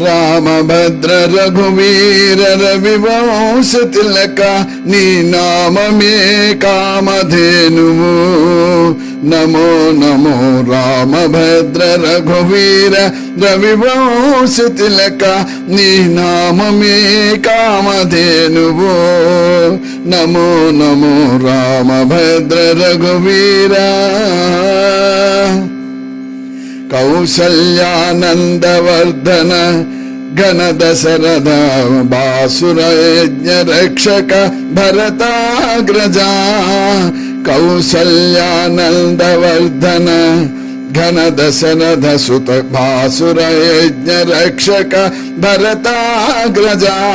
రామభద్ర రఘువీర రవివంశ తిలక నీ నామమే కామధేనువు. నమో నమో రామభద్ర రఘువీర రవివంశ తిలక నీ నామమే కామధేనువు. నమో నమో రామభద్ర రఘువీర. కౌసల్యానందవర్ధన ఘన దశరథ బాసుర యజ్ఞ రక్షక భరతాగ్రజా. కౌసల్యానందవర్ధన ఘన దశరథ సుత బాసుర యజ్ఞ రక్షక భరతాగ్రజా.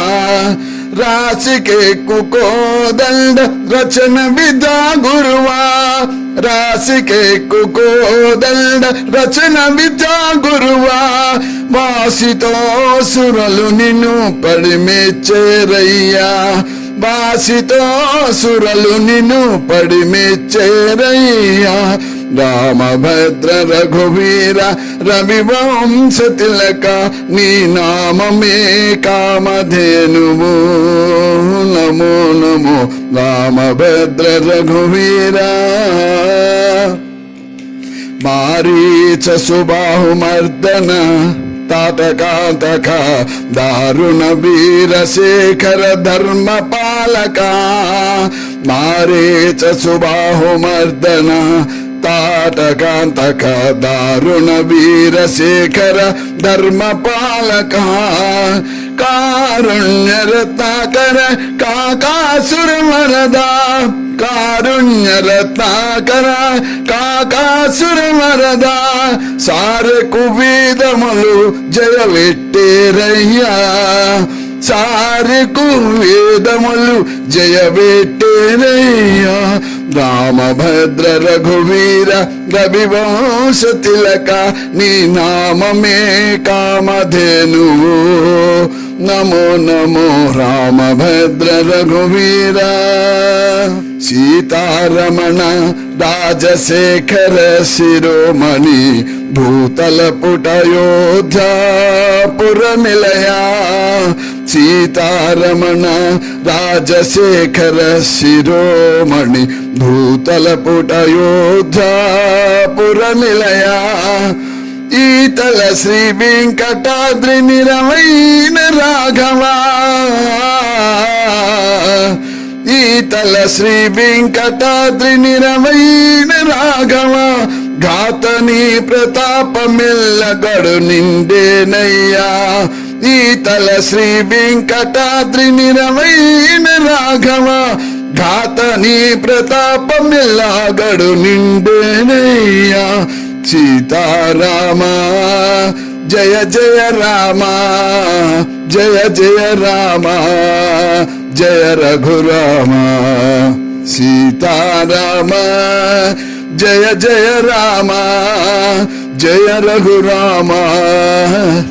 రాశికెక్కు కోదండ రచన విద్యా గురువా. రాశికెక్కు కోదండ రచన విద్యా గురువా. వాసితో సురలు నిన్ను పడిమెచ్చేరయ్యా. వాసితో సురలు నిన్ను పడిమెచ్చేరయ్యా. రామభద్ర రఘువీర రవివంశ తిలక నీ నామమే కామధేనువు. నమో నమో రామభద్ర రఘువీర. మారీచ సుబాహుమర్దన తాటకాంతక దారుణ వీరశేఖర ధర్మ పాలక. మారీచ సుబాహుమర్దన తాటకాంతక దారుణ వీరశేఖర ధర్మ పాలక. కారుణ్యరత్నాకర కాకాసుర వరదా. కారుణ్యరత్నాకర కాకాసుర వరదా. సారెకు వేదములు జయవెట్టేరయ్యా. సారెకు వేదములు జయవెట్టేరయ్యా. రామభద్ర రఘువీర రవివంశ తిలక నీ నామమే కామధేనువు. నమో నమో రామభద్ర రఘువీర. సీతారమణ రాజశేఖర శిరోమణి భూతల పుటయోధ్యాపుర నిలయా. సీతారమణ రాజశేఖర శిరోమణి భూతల పుటయోధ్యాపుర నిలయా. ఈతల శ్రీ వెంకటాద్రి నిరవైన రాఘవా. ఈతల శ్రీ వెంకటాద్రి నిరవైన రాఘవ. ఘాతని ప్రతాపమెల్లగడు నిండేనయ్యా. ఈతల శ్రీ వెంకటాద్రి నిరవైన రాఘవ. ఘాతని ప్రతాపమెల్లగడు నిండేనయ్యా. సీతారామ జయ జయ రామ జయ జయ రామ జయ రఘురామ. సీతారామ జయ జయ రామ జయ రఘురామ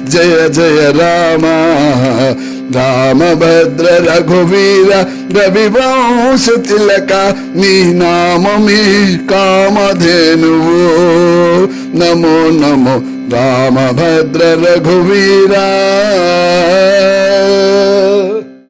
జయ జయ రామ. రామభద్ర రఘువీర రవివంశ తిలక నీ నామమే కామధేనువు. నమో నమో రామభద్ర రఘువీర.